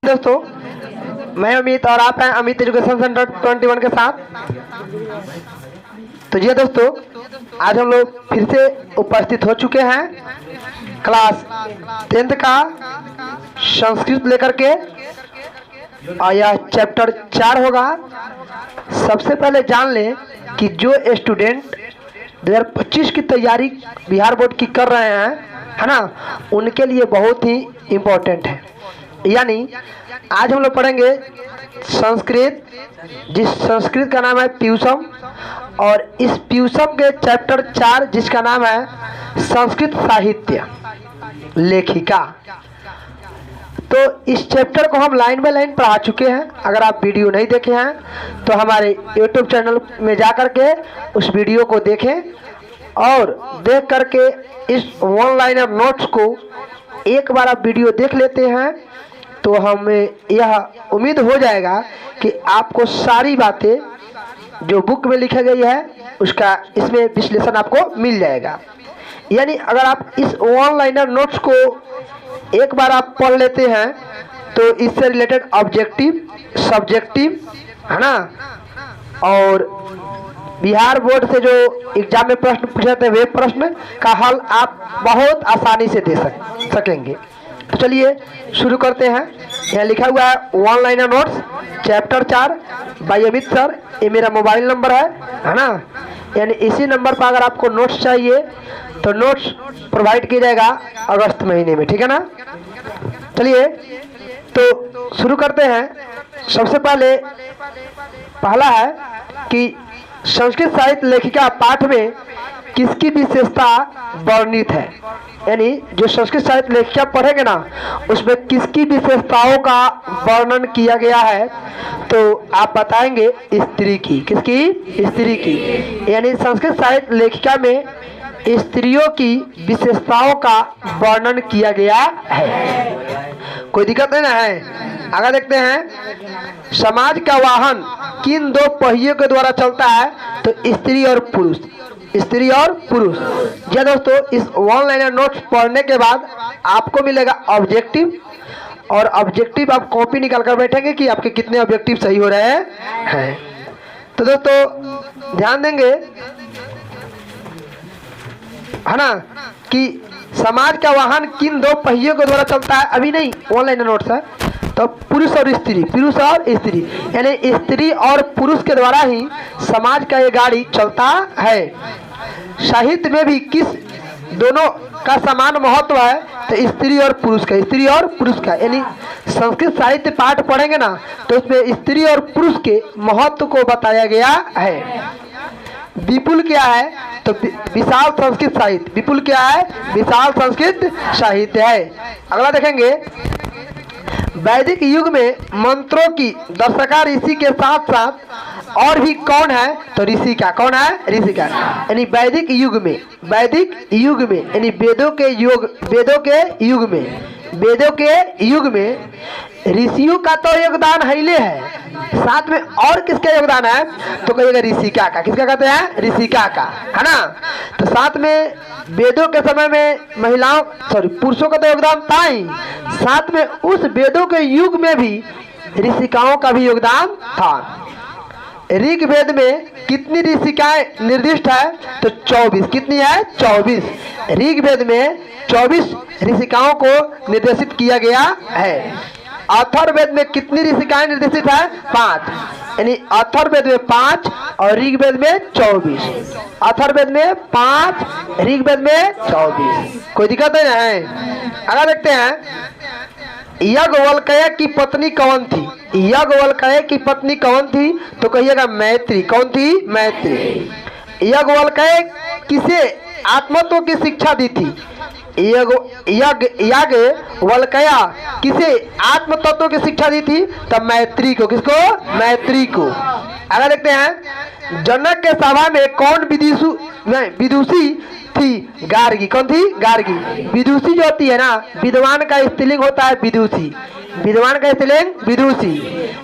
दोस्तों, मैं अमित और आप हैं अमित एजुकेशन सेंटर 21 के साथ। तो जी दोस्तों, आज हम लोग फिर से उपस्थित हो चुके हैं क्लास 10th का संस्कृत लेकर के, और यह चैप्टर 4 होगा। सबसे पहले जान लें कि जो स्टूडेंट 2025 की तैयारी बिहार बोर्ड की कर रहे हैं, है ना, उनके लिए बहुत ही इम्पोर्टेंट है। यानी आज हम लोग पढ़ेंगे संस्कृत, जिस संस्कृत का नाम है पीयूषम, और इस पीयूषम के चैप्टर 4 जिसका नाम है संस्कृत साहित्य लेखिका। तो इस चैप्टर को हम लाइन बाय लाइन पढ़ा चुके हैं। अगर आप वीडियो नहीं देखे हैं तो हमारे YouTube चैनल में जा कर के उस वीडियो को देखें, और देख करके इस ऑनलाइन नोट्स को एक बार आप वीडियो देख लेते हैं तो हमें यह उम्मीद हो जाएगा कि आपको सारी बातें जो बुक में लिखी गई है उसका इसमें विश्लेषण आपको मिल जाएगा। यानी अगर आप इस ऑनलाइनर नोट्स को एक बार आप पढ़ लेते हैं तो इससे रिलेटेड ऑब्जेक्टिव, सब्जेक्टिव, है ना, और बिहार बोर्ड से जो एग्जाम में प्रश्न पूछे थे वे प्रश्न का हल आप बहुत आसानी से दे सकेंगे। तो चलिए शुरू करते हैं। यहाँ लिखा हुआ है onliner notes chapter 4 by Amit sir. ये मेरा मोबाइल नंबर है ना। यानी इसी नंबर पर अगर आपको नोट्स चाहिए तो नोट्स प्रोवाइड किया जाएगा अगस्त महीने में, ठीक है ना। चलिए तो शुरू करते हैं। सबसे पहला है कि संस्कृत साहित्य लेखिका पाठ में किसकी विशेषता वर्णित है। यानी जो संस्कृत साहित्य लेखिका पढ़ेंगे ना उसमें किसकी विशेषताओं का वर्णन किया गया है, तो आप बताएंगे स्त्री की। किसकी? स्त्री की। यानी संस्कृत साहित्य लेखिका में स्त्रियों की विशेषताओं का वर्णन किया गया है। कोई दिक्कत नहीं ना है। आगे देखते हैं, समाज का वाहन किन दो पहियों के द्वारा चलता है, तो स्त्री और पुरुष। स्त्री और पुरुष। जी दोस्तों, इस ऑनलाइन नोट्स पढ़ने के बाद आपको मिलेगा ऑब्जेक्टिव, और ऑब्जेक्टिव आप कॉपी निकाल कर बैठेंगे कि आपके कितने ऑब्जेक्टिव सही हो रहे हैं। तो दोस्तों ध्यान देंगे, है ना, कि समाज का वाहन किन दो पहियों के द्वारा चलता है। अभी नहीं, ऑनलाइन नोट्स है। तो पुरुष और स्त्री, पुरुष और स्त्री, यानी स्त्री और पुरुष के द्वारा ही समाज का ये गाड़ी चलता है। साहित्य में भी किस दोनों का समान महत्व है, तो स्त्री और पुरुष का। स्त्री और पुरुष का, यानी संस्कृत साहित्य पाठ पढ़ेंगे ना तो उसमें स्त्री और पुरुष के महत्व को बताया गया है। विपुल क्या है, तो विशाल संस्कृत साहित्य। विपुल क्या है? विशाल संस्कृत साहित्य है। अगला देखेंगे, वैदिक युग में मंत्रों की दर्शका ऋषि के साथ साथ और भी कौन है, तो ऋषि का। कौन है? ऋषि का। यानी वैदिक युग में, वैदिक युग में यानी वेदों के युग में ऋषियों का तो योगदान है, साथ में और किसका योगदान है, तो कहिएगा ऋषिका का। किसका कहते हैं? ऋषिका का, है ना। तो साथ में वेदों के समय में पुरुषों का तो योगदान था ही, साथ में उस वेदों के युग में भी ऋषिकाओं का भी योगदान था। ऋग्वेद में कितनी ऋषिकाएं निर्दिष्ट है, तो 24। कितनी है? 24। ऋग्वेद में 24 ऋषिकाओं को निर्देशित किया गया है। अथर्ववेद में कितनी ऋषिकाएं निर्देशित है? 5। यानी अथर्ववेद में 5 और ऋग्वेद में 24। अथर्ववेद में 5, ऋग्वेद में 24। कोई दिक्कत नहीं है। अगर देखते हैं, याज्ञवल्क्य की पत्नी कौन थी? याज्ञवल्क्य की पत्नी कौन थी, तो कहिएगा मैत्री। कौन थी? मैत्री। याज्ञवल्क्य किसे आत्मत्व की शिक्षा दी थी? याज्ञवल्क्य किसे आत्म तत्व की शिक्षा दी थी, तब मैत्री को। किसको? मैत्री को। अगर देखते हैं, जनक के सभा में कौन विदुषी थी? गार्गी। कौन थी? गार्गी। विदुषी जो होती है ना, विद्वान का स्त्रीलिंग होता है विदुषी। विद्वान का स्त्रीलिंग विदुषी।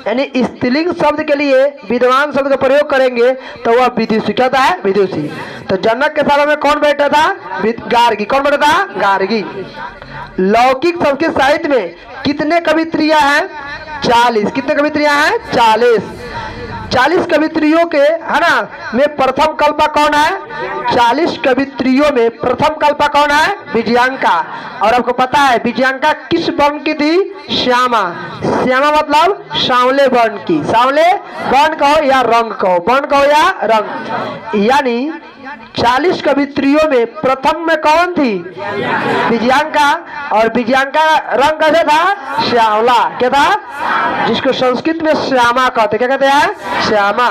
यानी स्त्रीलिंग शब्द के लिए विद्वान शब्द का प्रयोग करेंगे तो वह विदुषी। क्या होता है? विदुषी। तो जनक के सभा में कौन बैठा था? गार्गी। कौन बैठा था? गार्गी। लौकिक संस्कृत साहित्य में कितने कवित्रियां हैं, 40। कितने कवित्रियां हैं? 40। 40 कवित्रियों के है ना में प्रथम कल्पा कौन है? 40 कवित्रियों में प्रथम कल्पा कौन है? विजयांका। और आपको पता है विजयांका किस वर्ण की थी? श्यामा। श्यामा मतलब सांवले वर्ण की। सांवले वर्ण कहो या रंग कहो, वर्ण कहो या रंग। यानी 40 कवित्रियों में प्रथम में कौन थी? विजयांका। और विजयांका रंग कैसे था? श्यामला। क्या था? जिसको संस्कृत में श्यामा कहते। क्या कहते हैं? श्यामा।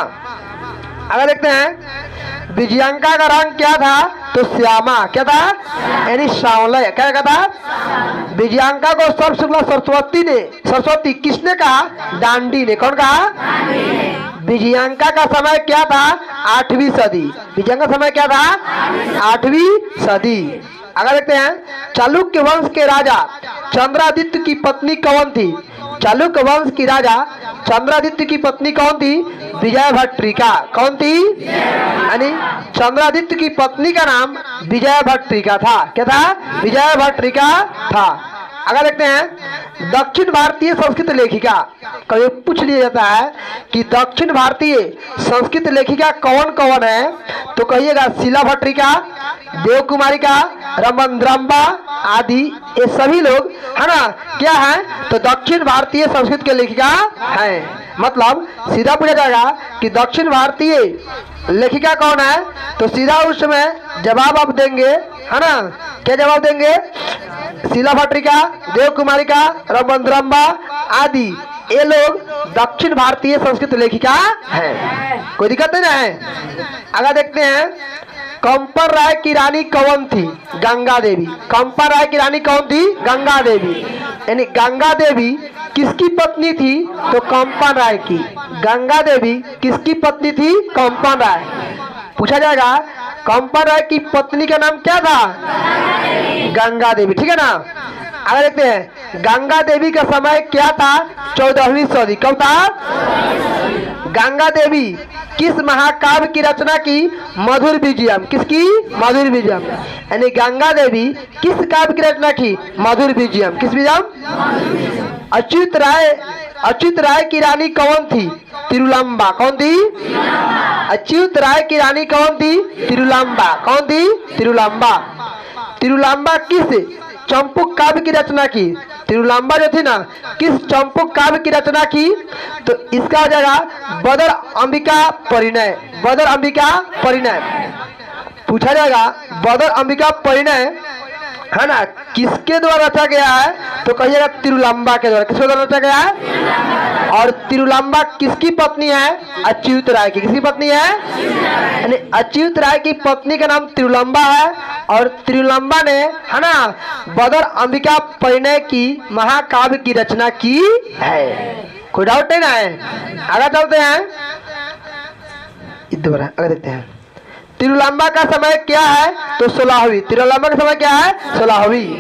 अगर देखते हैं विजयांका का रंग क्या था? तो श्यामा। क्या था? यानी सांवले। क्या कहता? विजयांका को सर्व शुक्ला सरस्वती ने, सरस्वती किसने कहा? दांडी ने। कौन कहा? विजयांका का समय क्या था? 8वीं सदी। विजयांका का समय क्या था? 8वीं सदी। अगर देखते हैं चालुक्य वंश के राजा चंद्रादित्य की पत्नी कौन थी? चालुक्य वंश की राजा चंद्रादित्य की पत्नी कौन थी? विजय भट्टिका। कौन थी? यानी चंद्रादित्य की पत्नी का नाम विजय भट्टिका था। क्या था? विजय भट्टिका था। अगर देखते हैं दक्षिण भारतीय संस्कृत लेखिका, कभी पूछ लिया जाता है कि दक्षिण भारतीय संस्कृत लेखिका कौन कौन है, तो कहिएगा शीला भट्टिका, देव कुमारिका, रमनद्रंबा आदि। ये सभी लोग है ना क्या है? तो दक्षिण भारतीय संस्कृत के लेखिका हैं। मतलब सीधा पूछा जाएगा कि दक्षिण भारतीय लेखिका कौन है, तो सीधा उसमें जवाब आप देंगे है ना। क्या जवाब देंगे? शीला भट्टिका, देव कुमारिका, रमनद्रंबा आदि ये लोग दक्षिण भारतीय संस्कृत लेखिका हैं। कोई दिक्कत नहीं है। अगर देखते हैं कंपर राय की रानी कौन थी? गंगा देवी। कंपर राय की रानी कौन थी? गंगा देवी। यानी गंगा देवी किसकी पत्नी थी? तो कंपन राय की। गंगा देवी किसकी पत्नी थी? कंपन राय। पूछा जाएगा कंपन राय की पत्नी का नाम क्या था? गंगा देवी। ठीक है ना। अगर देखते हैं गंगा देवी का समय क्या था? 14वीं सदी। कब था? गंगा देवी किस महाकाव्य की रचना की? मधुर विजयम। किसकी? मधुर विजयम। यानी गंगा देवी किस काव्य की रचना की? मधुर विजयम। किस विजयम? अच्युत राय की रानी कौन थी? तिरुलंबा। कौन थी? अच्युत राय की रानी कौन थी? तिरुलंबा। कौन थी? तिरुलंबा। तिरुलंबा किस चंपुक काव्य की रचना की? तिरुलंबा जो थी ना किस चंपुक काव्य की रचना की? तो इसका हो जाएगा बदर अंबिका परिणय। बदर अंबिका परिणय पूछा जाएगा। बदर अंबिका परिणय है ना किसके द्वारा रचा गया है? तो कहिएगा तिरुलंबा के द्वारा। किसके द्वारा रचा गया है? और तिरुलंबा किसकी पत्नी है? अच्युत राय की। किसकी पत्नी है? यानी अच्युत राय की पत्नी का नाम तिरुलंबा है। और तिरुलंबा ने है ना बदर अंबिका परिणय की महाकाव्य की रचना की है। कोई डाउट नहीं ना है। आगे चलते हैं दोबारा। अगर देखते हैं तिरुलंबा का समय क्या है? तो 16वीं। तिरुलंबा का समय क्या है? 16वीं।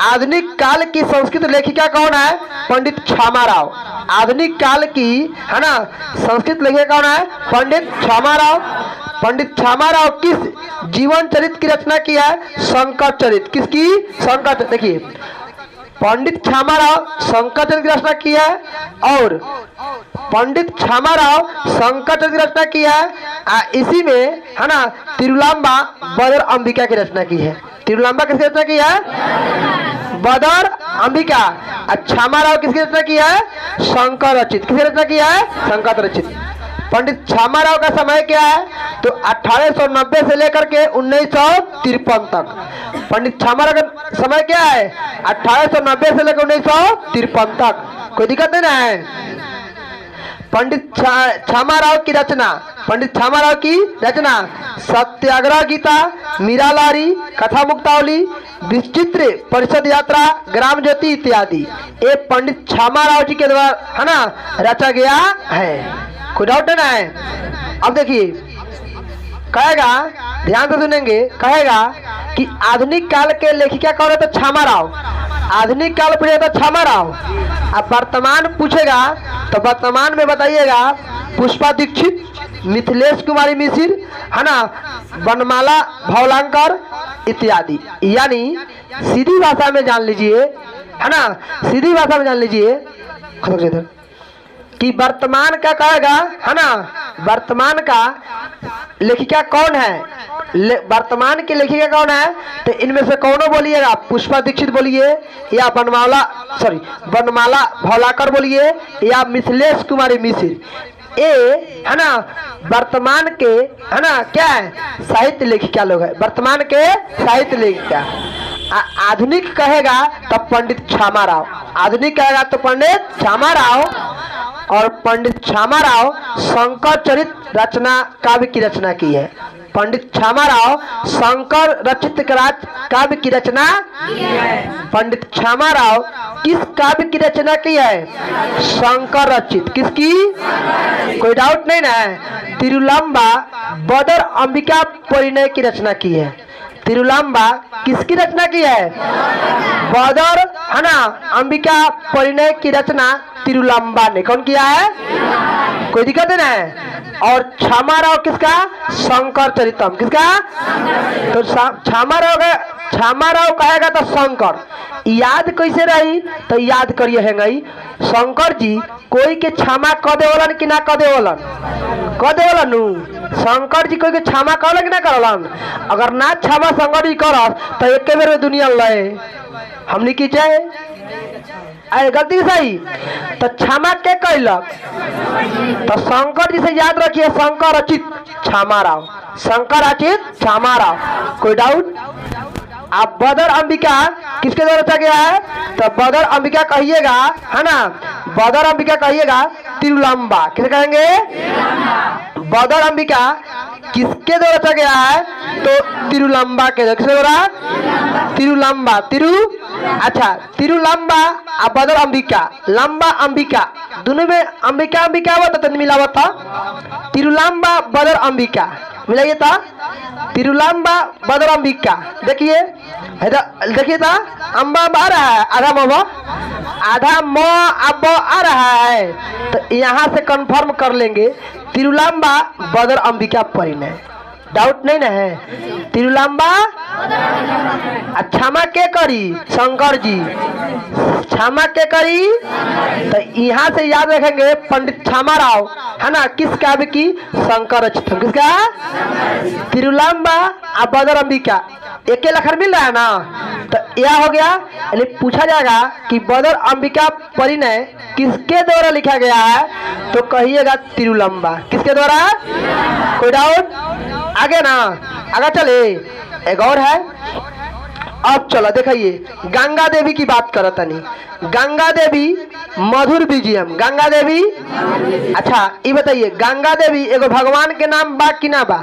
आधुनिक काल की संस्कृत लेखिका कौन है? पंडित क्षमाराव। आधुनिक काल की है ना संस्कृत लेखिका कौन है? पंडित क्षमाराव। पंडित क्षमाराव किस जीवन चरित्र की रचना की है? शंकर चरित्र। किसकी? शंकर। देखिए पंडित क्षमाराव शंकर चरित्र की रचना की है और पंडित क्षमाराव शंकर चरित्र की रचना की है। इसी में है ना तिरुलंबा बदर अंबिका की रचना की है। तिरुलंबा किसकी रचना की है? बदर अंबिका। क्षमाराव किसकी रचना की है? शंकर रचित। किसकी रचना की है? शंकर रचित। पंडित क्षमाराव का समय क्या है? तो 1890 से लेकर के 1953 तक। पंडित क्षमाराव का समय क्या है? 1890 से लेकर 1953 तक। कोई दिक्कत नहीं है। पंडित क्षमाराव की रचना। पंडित क्षमाराव की रचना सत्याग्रह गीता, मीरा लारी, कथा मुक्तावली, विचित्र परिषद यात्रा, ग्राम ज्योति इत्यादि ये पंडित क्षमाराव जी के द्वारा है ना रचा गया है। कोई डाउट ना है। अब देखिए कहेगा, ध्यान से सुनेंगे, कहेगा कि आधुनिक काल के लेखिका कौन है? तो क्षमाराव। आधुनिक काल पूछेगा तो क्षमाराव। अब वर्तमान पूछेगा तो वर्तमान में बताइएगा पुष्पा दीक्षित, मिथिलेश कुमारी मिश्र है ना, बनमाला भवलांकर इत्यादि। यानी सीधी भाषा में जान लीजिए है ना, सीधी भाषा में जान लीजिए खत्म से इधर कि वर्तमान का कहेगा है ना, वर्तमान का लेखिका कौन है, वर्तमान की लेखिका कौन है, तो इनमें से कौन बोलिएगा, पुष्पा दीक्षित बोलिए या बनमाला भौलाकर बोलिए या मिथिलेश कुमारी मिश्र। ए है ना वर्तमान के है ना क्या है, साहित्य लेखिका लोग है, वर्तमान के साहित्य लेखिका। आधुनिक कहेगा तो पंडित क्षमा राव, आधुनिक कहेगा तो पंडित क्षमा राव। और पंडित क्षमा राव शंकर चरित रचना काव्य की रचना की है। पंडित क्षमा राव शंकर रचित काव्य की रचना की है। पंडित क्षमा राव किस काव्य की रचना की है, शंकर रचित। किसकी, कोई डाउट नहीं ना। तिरुलांबा बदर अंबिका परिणय की रचना की है। तिरुलांबा किसकी रचना की है, बदर है ना अंबिका परिणय की रचना तिरुलांबा ने कौन किया है, कोई दिक्कत नहीं है। और क्षमा राव किसका, शंकर चरितम। किसका, तो क्षमा राव कहेगा तो शंकर। याद कैसे रही, तो याद करिए है गई शंकर जी कोई के क्षमा क देवलन कि ना क देवलन, क देवलन। शंकर जी कोई के क्षमा करलन कि ना करलन। अगर ना क्षमा शंकर जी करस तो एक बेर में दुनिया लए हमने की जाए आए गलती सही। तो क्षमा के कैलक, तो शंकर जी से याद रखिए शंकर रचित क्षमा राव, शंकर रचित क्षमा राव। कोई डाउट। आप बदर अंबिका किसके द्वारा रचा गया है, तो बदर अंबिका कहिएगा है ना, बदर अंबिका कहिएगा तिरुलांबा। किसे कहेंगे, बदर अंबिका किसके द्वारा रचा गया है, तो तिरुलांबा के। किसके द्वारा, तिरुलांबा। अच्छा तिरुलांबा और बदर अंबिका, लंबा अंबिका दोनों में अंबिका अंबिका हुआ तो मिलावा था। तिरुलांबा बदर अंबिका मिलाइए था, तिरुलांबा बदर अंबिका। देखिए देखिए था, अम्बा आ रहा है, आधा मोबा आधा मो अब आ रहा है, तो यहाँ से कंफर्म कर लेंगे तिरुलांबा बदर अंबिका परिणय। डाउट नहीं ना है। तिरुलांबा क्षमा के करी, शंकर जी क्षमा के करी। तो यहाँ से याद रखेंगे पंडित क्षमा राव है ना किस काव्य की, शंकर रचित। किसका, तिरुलांबा और बदर अंबिका एक लखन मिल रहा है ना, तो यह हो गया। यानी पूछा जाएगा कि बदर अंबिका परिणय किसके द्वारा लिखा गया है, तो कहिएगा तिरुलांबा। किसके द्वारा, कोई डाउट। आगे ना, आगे चले एक और है। अब चलो देखिए गंगा देवी की बात करो तनी। गंगा देवी मधुर बीजियम, गंगा देवी। अच्छा ये बताइए गंगा देवी एगो भगवान के नाम बा कि ना बा,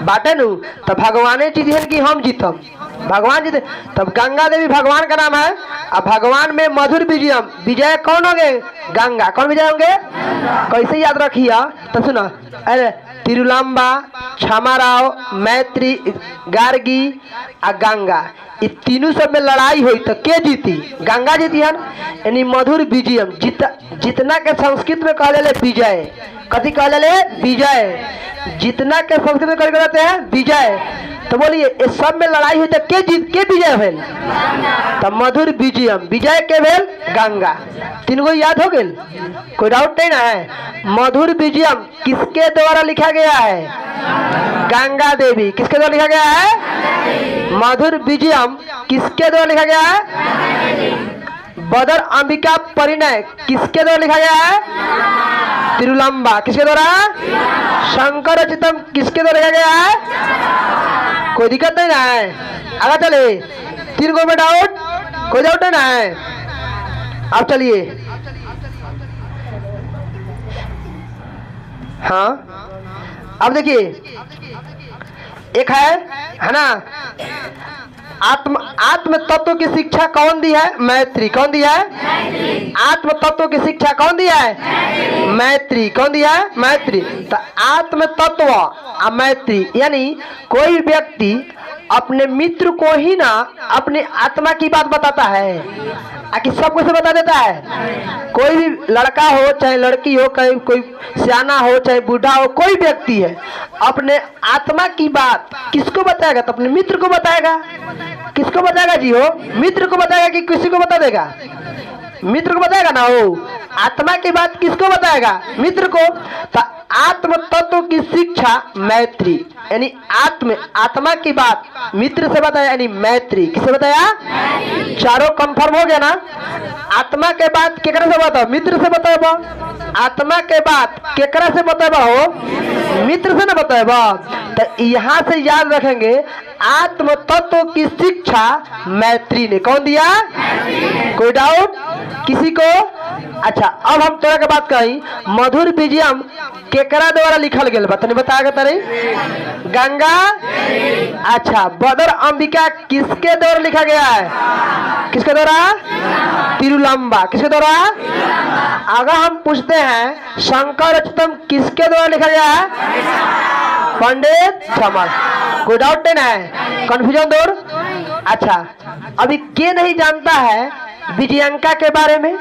बाटे नु। तो भगवाने चीज है कि हम जीतम, भगवान जीते। तब गंगा देवी भगवान का नाम है। अब भगवान में मधुर विजयम, विजय कौन होंगे, गंगा। कौन विजय होंगे, कैसे याद रखिए तो सुना। अरे तिरुलांबा, क्षमा राव, मैत्री, गार्गी और गंगा, ये तीनों सब में लड़ाई हुई तो के जीती, गंगा जीती है। यानी मधुर विजयम जितना के संस्कृत में कहले विजय, कथी कहले विजय, जितना के संस्कृत में कहते हैं विजय। तो बोलिए इस सब में लड़ाई हुई तो के जीत के विजय भेल, तो मधुर विजयम, विजय के भेल गंगा। तीन गो याद हो गए, कोई डाउट नहीं ना है। मधुर विजयम किसके द्वारा लिखा गया है, गंगा देवी। किसके द्वारा लिखा गया है, मधुर विजयम किसके द्वारा लिखा गया है, बदर अंबिका परिणय किसके द्वारा लिखा गया है, तिरुलांबा। किसके द्वारा, शंकर रचितम किसके द्वारा लिखा गया है, कोई दिक्कत नहीं ना है। आगे चले, तीन गो में डाउट, कोई डाउट नहीं ना है। अब चलिए हाँ, अब देखिए एक है ना आत्म तत्व की शिक्षा कौन दी है, मैत्री। कौन दिया है, आत्म तत्व की शिक्षा कौन दिया है, मैत्री। कौन दिया है, मैत्री। तो आत्म तत्व और मैत्री यानी कोई व्यक्ति अपने मित्र को ही ना अपने आत्मा की बात बताता है, आखि सब कुछ बता देता है। कोई भी लड़का हो चाहे लड़की हो, कोई सियाना हो चाहे बूढ़ा हो, कोई व्यक्ति है अपने आत्मा की बात किसको बताएगा, तो अपने मित्र को बताएगा। किसको बताएगा जी, हो मित्र को बताएगा कि किसी को बता देगा, मित्र को बताएगा ना, वो आत्मा की बात किसको बताएगा? मित्र को। तो आत्म तत्व की शिक्षा मैत्री, यानी आत्मा की बात मित्र से बताया, यानी मैत्री किसे बताया? चारों कंफर्म हो गया ना। आत्मा के बात केकरा से बताओ? मित्र से बताओ। आत्मा के बात केकरा से बताओ हो? मित्र से ना बताओ। तो यहाँ से याद रखेंगे आत्म तत्व की शिक्षा मैत्री ने कौन दिया? कोई डाउट किसी को? अच्छा, अब हम तोरा के बात कही, मधुर विजयम केकरा द्वारा लिखल गेल बा? तनी बताएगा तारी। गंगा। अच्छा, बदर अंबिका किसके द्वारा लिखा गया है? किसके द्वारा? तिरुलंबा। किसके द्वारा? अगर हम पूछते हैं शंकर रचितम किसके द्वारा लिखा गया है? पंडित छमल। कोई डाउट नहीं है? कंफ्यूजन दूर। अच्छा, अभी के नहीं जानता है विजयांका के बारे में?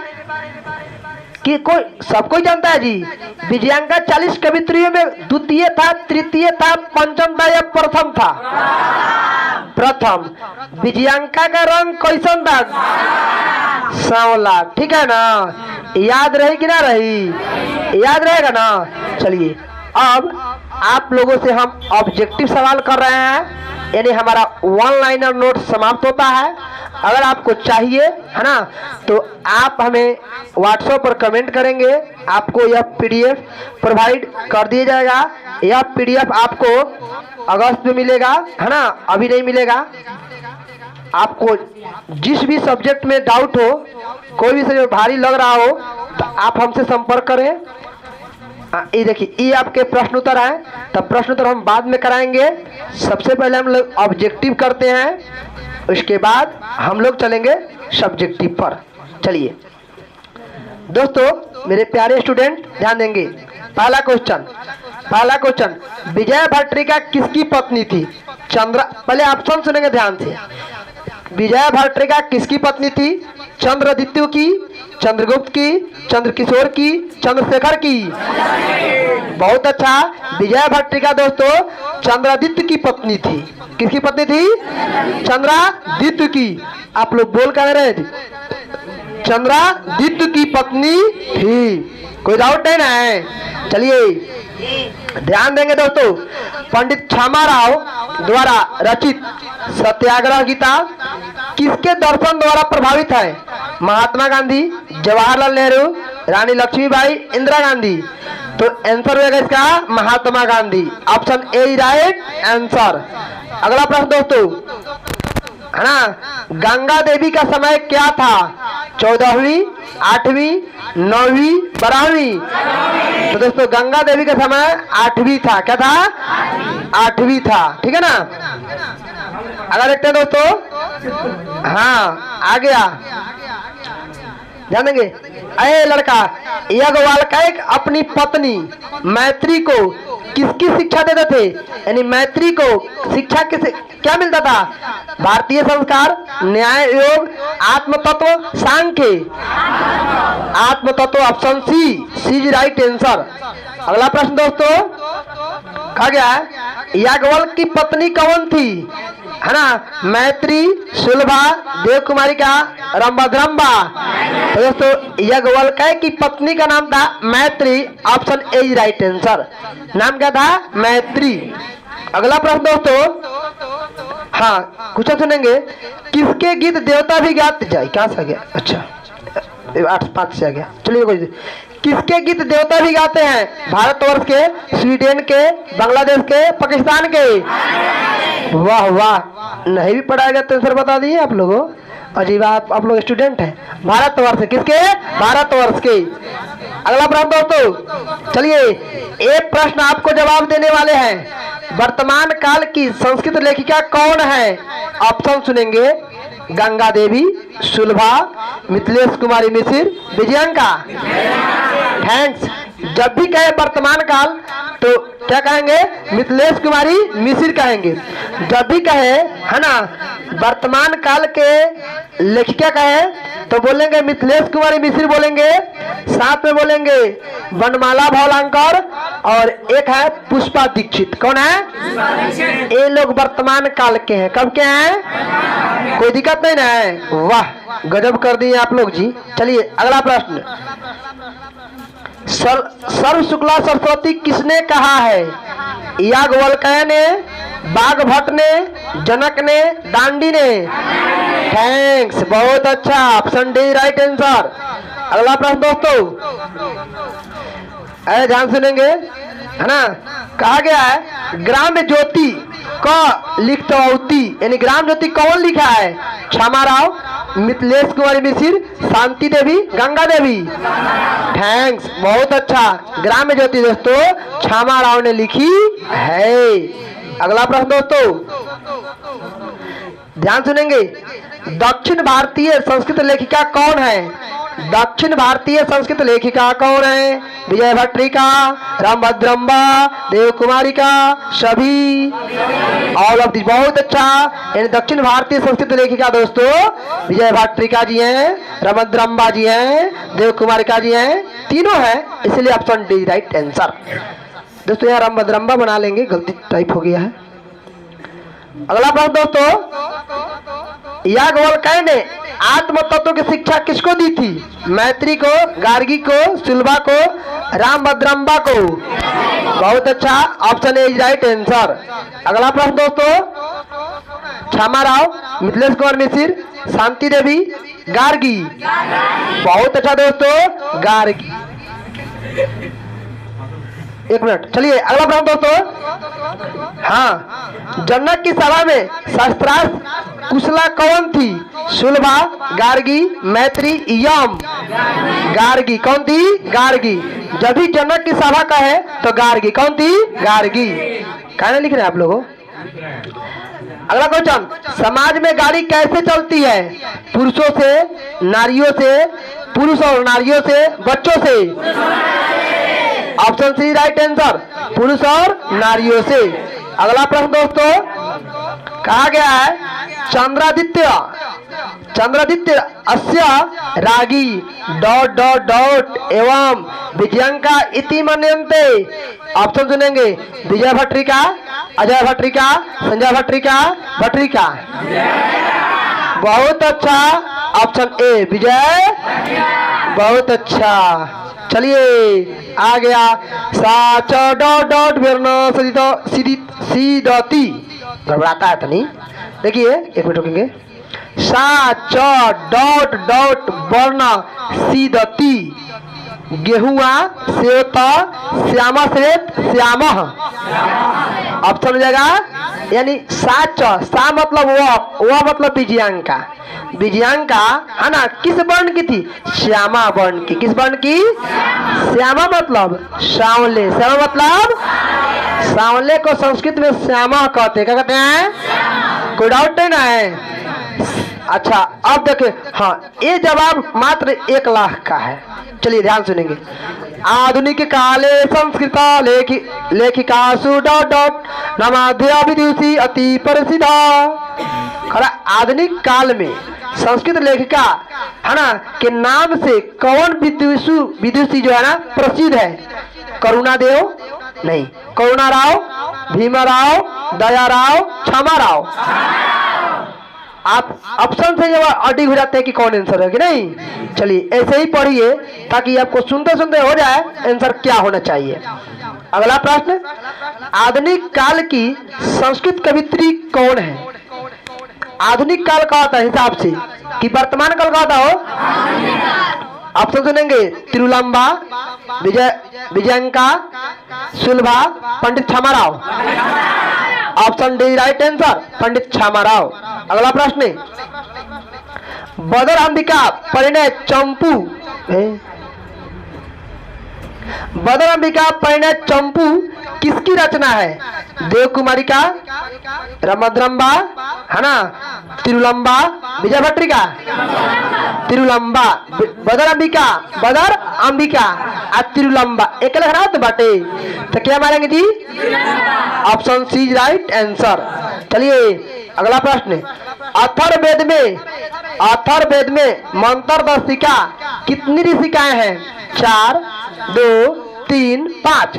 कि कोई सब कोई जानता है जी। विजयांका 40 कवित्रियों में द्वितीय था, तृतीय था, पंचम था या प्रथम था? प्रथम। विजयांका का रंग कैसन था? सांवला। ठीक है ना? याद रही कि ना रही? याद रहेगा ना? चलिए, अब आप लोगों से हम ऑब्जेक्टिव सवाल कर रहे हैं, यानी हमारा वन लाइनर नोट समाप्त होता है। अगर आपको चाहिए है ना, तो आप हमें व्हाट्सएप पर कमेंट करेंगे, आपको यह पीडीएफ प्रोवाइड कर दिया जाएगा। यह पीडीएफ आपको अगस्त में मिलेगा, है ना, अभी नहीं मिलेगा। आपको जिस भी सब्जेक्ट में डाउट हो, कोई भी सब्जेक्ट भारी लग रहा हो, तो आप हमसे संपर्क करें। ये देखिए, ये आपके प्रश्न उत्तर है, तब प्रश्न उत्तर हम बाद में कराएंगे। सबसे पहले हम लोग ऑब्जेक्टिव करते हैं, उसके बाद हम लोग चलेंगे सब्जेक्टिव पर। चलिए दोस्तों, मेरे प्यारे स्टूडेंट ध्यान देंगे। पहला क्वेश्चन, विजय भट्टरिका किसकी पत्नी थी? पहले ऑप्शन सुनेंगे ध्यान से। विजय भट्टरिका किसकी पत्नी थी? चंद्रदित्य की, चंद्रगुप्त की, चंद्रकिशोर की, चंद्रशेखर की? बहुत अच्छा। विजय भट्टरिका दोस्तों चंद्रदित्य की पत्नी थी। किसकी पत्नी थी? चंद्रदित्य की। आप लोग बोल कर रहे थे, चंद्रदित्य की पत्नी थी। कोई डाउट नहीं ना है? चलिए ध्यान देंगे दोस्तों, पंडित क्षमाराव द्वारा रचित सत्याग्रह गीता किसके दर्शन द्वारा प्रभावित है? महात्मा गांधी, जवाहरलाल नेहरू, रानी लक्ष्मीबाई, इंदिरा गांधी? तो आंसर होगा इसका Mahatma Gandhi. Option A right answer. अगला प्रश्न दोस्तों, है ना, गंगा देवी का समय क्या था? 14वीं, 8वीं, 9वीं, 12वीं? तो दोस्तों गंगा देवी का समय 8वीं था। क्या था? 8वीं था। ठीक है ना? अगर देखते हैं दोस्तों, हाँ आ गया, ध्यान देंगे। अरे लड़का, याज्ञवल्क्य अपनी पत्नी मैत्री को किसकी शिक्षा देते थे? यानी मैत्री को शिक्षा किसे क्या मिलता था? भारतीय संस्कार, न्याय, योग, आत्मतत्व, सांख्य? आत्मतत्व। Option C is right answer. अगला प्रश्न दोस्तों, कहा गया याज्ञवल्क्य की पत्नी कौन थी? है ना, मैत्री, सुलभा, देवकुमारिका, रंभाद्रंभा? तो दोस्तों याज्ञवल्क्य की पत्नी का नाम था मैत्री। Option A is right answer. नाम क्या था? मैत्री। अगला प्रश्न दोस्तों, हाँ कुछ सुनेंगे, किसके गीत देवता भी गाते जाए? क्या से आ गया? अच्छा 8-5 से आ गया। चलिए कोई, किसके गीत देवता भी गाते हैं? भारतवर्ष के, स्वीडन के, बांग्लादेश के, पाकिस्तान के? वाह वाह, नहीं भी पढ़ाया गया तो सर बता दिए आप लोगों। अजीब, आप लोग स्टूडेंट हैं। भारतवर्ष किसके? भारतवर्ष के। अगला प्रश्न दोस्तों, चलिए एक प्रश्न आपको जवाब देने वाले हैं। वर्तमान काल की संस्कृत लेखिका कौन है? ऑप्शन सुनेंगे, गंगा देवी, सुलभा, मिथिलेश कुमारी मिश्र, विजयांका? थैंक्स। जब भी कहे वर्तमान काल तो क्या कहेंगे? मिथिलेश कुमारी मिश्र कहेंगे। जब भी कहे, है ना, वर्तमान काल के लेखिका कहे तो बोलेंगे मिथिलेश कुमारी मिश्र बोलेंगे। साथ में बोलेंगे वनमाला भावलंकर, और एक है पुष्पा दीक्षित। कौन है? ये लोग वर्तमान काल के हैं। कब के हैं? कोई दिक्कत नहीं ना है? वाह गजब कर दिए आप लोग जी। चलिए अगला प्रश्न। सर्व शुक्ला सरस्वती किसने कहा है? याज्ञवल्क्य ने, बाघभट्ट ने, जनक ने, दांडी ने? थैंक्स, बहुत अच्छा, ऑप्शन डी राइट आंसर। अगला प्रश्न दोस्तों, अरे ध्यान सुनेंगे, है ना। कहा गया है ग्राम ज्योति का लिखतवती, यानी ग्राम ज्योति कौन लिखा है? क्षमा राव, मिथिलेश कुमारी मिश्र, शांति देवी, गंगा देवी? थैंक्स, बहुत अच्छा। ग्राम ज्योति दोस्तों क्षमा राव ने लिखी है। अगला प्रश्न दोस्तों, ध्यान सुनेंगे। दक्षिण भारतीय संस्कृत लेखिका कौन है? दक्षिण भारतीय संस्कृत लेखिका कौन है? विजय भट्टरिका, रामभद्रम्बा, देवकुमारिका, सभी? ऑल ऑफ दिस, बहुत अच्छा। यानी दक्षिण भारतीय संस्कृत लेखिका दोस्तों विजय भट्टरिका जी हैं, रामभद्रम्बा जी हैं, देवकुमारिका जी हैं, तीनों हैं, इसलिए ऑप्शन डी राइट आंसर। दोस्तों यहाँ रामभद्रम्बा बना लेंगे, गलती टाइप हो गया है। अगला प्रश्न दोस्तों, याज्ञवल्क्य ने आत्म तत्व की शिक्षा किसको दी थी? मैत्री को, गार्गी को, सुलभा को, रामभद्रम्बा को? बहुत अच्छा, ऑप्शन ए राइट आंसर। अगला प्रश्न दोस्तों, क्षमा राव, मिथिलेश कुमार मिश्र, शांति देवी, गार्गी? बहुत अच्छा दोस्तों, गार्गी। एक मिनट, चलिए अगला प्रश्न दोस्तों। हाँ, जनक की सभा में शास्त्रार्थ कुशला कौन थी? सुलभा, गार्गी, मैत्री, यम? गार्गी। कौन थी? गार्गी। जब भी जनक की सभा का है तो गार्गी। कौन थी? गार्गी। कहना लिख रहे हैं आप लोगों। अगला क्वेश्चन, समाज में गाड़ी कैसे चलती है? पुरुषों से, नारियों से, पुरुष और नारियों से, बच्चों से? ऑप्शन सी राइट आंसर, पुरुष और नारियों से। अगला प्रश्न दोस्तों, कहा गया है चंद्रादित्य अस्य रागी डॉट डॉट डॉट एवं विजयंका इति मन्यन्ते? ऑप्शन सुनेंगे, विजय भट्टरिका, अजय भट्टरिका, संजय भट्टरिका, भट्टरिका? बहुत अच्छा, ऑप्शन ए विजय। बहुत अच्छा। चलिए आ गया साच डॉट डॉट सीदती, घबराता है तो नहीं। देखिए एक मिनट रुकेंगे। साच डॉट डॉट वर्ण सीदती, गेहुआ सेवता श्यामा श्वेत श्याम? ऑप्शन मिलेगा, यानी साच, सा मतलब वह मतलब विजयांका, विजयांका है ना, किस वर्ण की थी? श्यामा वर्ण की। किस वर्ण की? श्यामा मतलब सांवले, श्यामा मतलब सांवले को संस्कृत में श्यामा कहते हैं। क्या कहते हैं? कोई डाउट नहीं ना है? अच्छा अब देखिए, हाँ ये जवाब मात्र 1 लाख का है। चलिए ध्यान सुनेंगे। आधुनिक काले संस्कृत लेखिकासु डॉट डॉट नामाध्या विदुषी अति प्रसिद्धा। खरा आधुनिक काल में संस्कृत लेखिका है ना के नाम से कौन विदुषी जो है ना प्रसिद्ध है? करुणा देव नहीं, करुणा राव, भीमा राव, दया राव, क्षमा राव? आप ऑप्शन से ये अडिग हो जाते हैं कि कौन आंसर है कि नहीं। चलिए ऐसे ही पढ़िए ताकि आपको सुनते सुनते हो जाए आंसर क्या होना चाहिए। अगला प्रश्न, आधुनिक काल की संस्कृत कवित्री कौन है? आधुनिक काल का होता है हिसाब से कि वर्तमान काल का होता हो? ऑप्शन सुनेंगे, तिरुलंबा, Vijayanka, Sulabha, Pandit Kshama Rao? Option D right answer, Pandit Kshama Rao. अगला प्रश्न, बदर अंबिका परिणय चंपू, बदर अंबिका परिणय चंपू किसकी रचना है? देव कुमारी का, रामभद्रम्बा है ना, तिरुलंबा, विजय भट्टरिका? तिरुलंबा। बदर अंबिका, बदर अंबिका और तिरुलंबा एक लग तो बाटे, तो क्या मारेंगे जी? Option C right answer. चलिए अगला प्रश्न, अथर्ववेद में मंत्र दर्शिका कितनी ऋषिकाएं हैं? 4, 2, 3 5।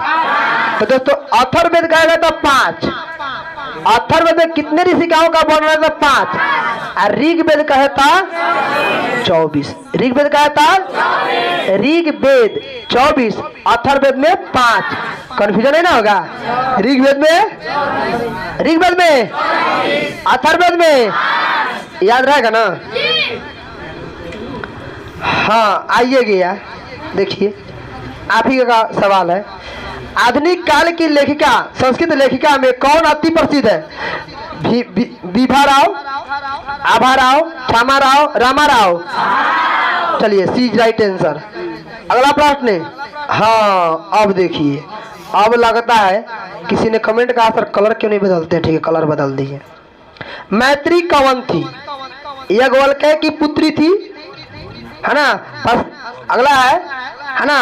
तो दोस्तों अथर्ववेद कहेगा तो 5। अथर्ववेद में कितने ऋषिकाओं का वर्णन है? 5। और ऋग्वेद कहता 24। ऋग्वेद कहता ऋग्वेद 24, अथर्ववेद में 5। कंफ्यूजन है ना होगा? ऋग्वेद में अथर्ववेद में याद रहेगा ना? हाँ आइए गया, देखिए आप ही का सवाल है। आधुनिक काल की लेखिका, संस्कृत लेखिका में कौन अति प्रसिद्ध है? विभा राव, आभा राव, क्षमा राव, रामा राव। चलिए सी राइट आंसर। अगला प्रश्न। हाँ अब देखिए, अब लगता है किसी ने कमेंट कहा सर कलर क्यों नहीं बदलते? ठीक है कलर बदल दिए। मैत्री कौन थी? याज्ञवल्क्य की पुत्री थी, है ना? बस अगला है ना?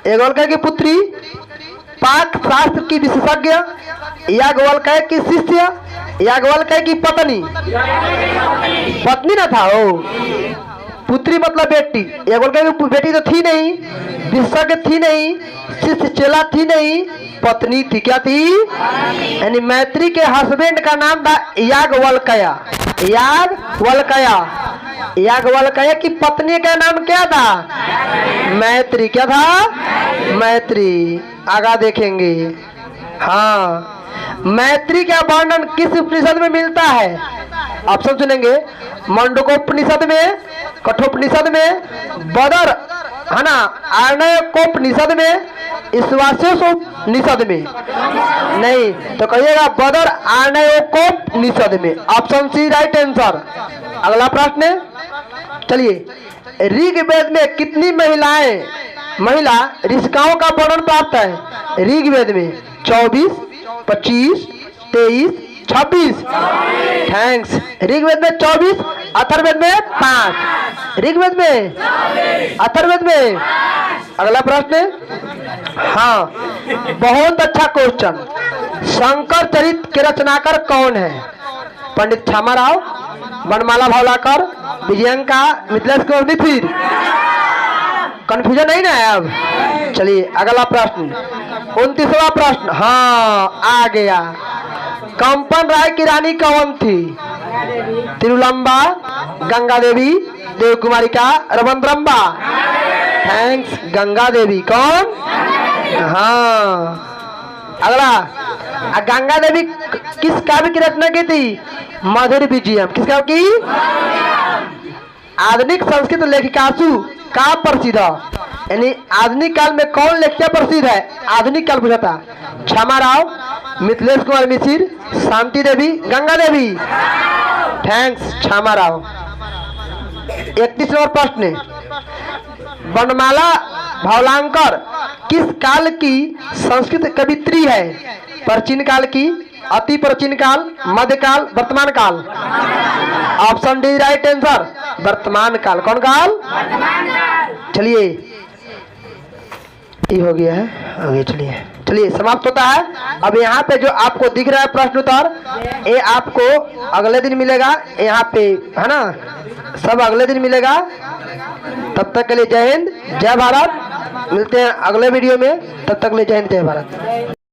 याज्ञवल्क्य की पुत्री, पाक शास्त्र की विशेषज्ञ, याज्ञवल्क्य की शिष्य, याज्ञवल्क्य की पत्नी। पत्नी ना था वो, पुत्री मतलब बेटी। याज्ञवल्क्य की बेटी तो थी नहीं, विशेषज्ञ थी नहीं, शिष्य चेला थी नहीं, पत्नी थी। क्या थी? यानी मैत्री के हस्बैंड का नाम था याज्ञवल्क्य। याज्ञवल्क्य की पत्नी का नाम क्या था? मैत्री। क्या था? मैत्री। आगा देखेंगे। हाँ मैत्री का वर्णन किस उपनिषद में मिलता है? ऑप्शन सुनेंगे। मंडूकोपनिषद में, कठोपनिषद में, बदर, है ना, आर्णयकोपनिषद में, ईशावास्योपनिषद में। नहीं तो कहिएगा बदर आर्णयकोपनिषद में। Option C right answer. अगला प्रश्न। चलिए ऋग्वेद में कितनी महिला ऋषिकाओं का वर्णन प्राप्त है? ऋग्वेद में 24, 25, 23, 26। थैंक्स। ऋग्वेद में 24, अथर्ववेद में 5। ऋग्वेद में, अथर्ववेद में। अगला प्रश्न। हाँ बहुत अच्छा क्वेश्चन। शंकर चरित के रचनाकार कौन है? पंडित क्षमा राव, वनमाला भावलाकर, विजयंका, मिथिलेश कुमार मिथिर। कंफ्यूजन नहीं ना है अब? चलिए अगला प्रश्न, 29वां प्रश्न। हाँ आ गया। कंपन राय की रानी कौन थी? तिरुलंबा, गंगा देवी, देवकुमारिका, रमनद्रंबा। थैंक्स। गंगा देवी। कौन? हाँ। अगला, गंगा देवी किस काव्य की रचना की थी? मधुर विजयम। किस काव्य की? आधुनिक संस्कृत लेखिकासु का प्रसिद्ध, यानी आधुनिक काल में कौन लेखिका प्रसिद्ध है? आधुनिक काल पूछा था। क्षमा राव, मिथिलेश कुमार मिश्र, शांति देवी, गंगा देवी। थैंक्स क्षमा राव। 31वां प्रश्न। वनमाला भावलाकर किस काल की संस्कृत कवित्री है? प्राचीन काल की, अति प्राचीन काल, मध्यकाल, वर्तमान काल। Option D right answer. वर्तमान काल। कौन काल? चलिए ये हो गया है, आगे चलिए समाप्त होता है। अब यहाँ पे जो आपको दिख रहा है प्रश्न उत्तर, ये आपको अगले दिन मिलेगा यहाँ पे, है ना? सब अगले दिन मिलेगा। तब तक के लिए जय हिंद जय भारत। मिलते हैं अगले वीडियो में। तब तक के लिए जय हिंद जय भारत।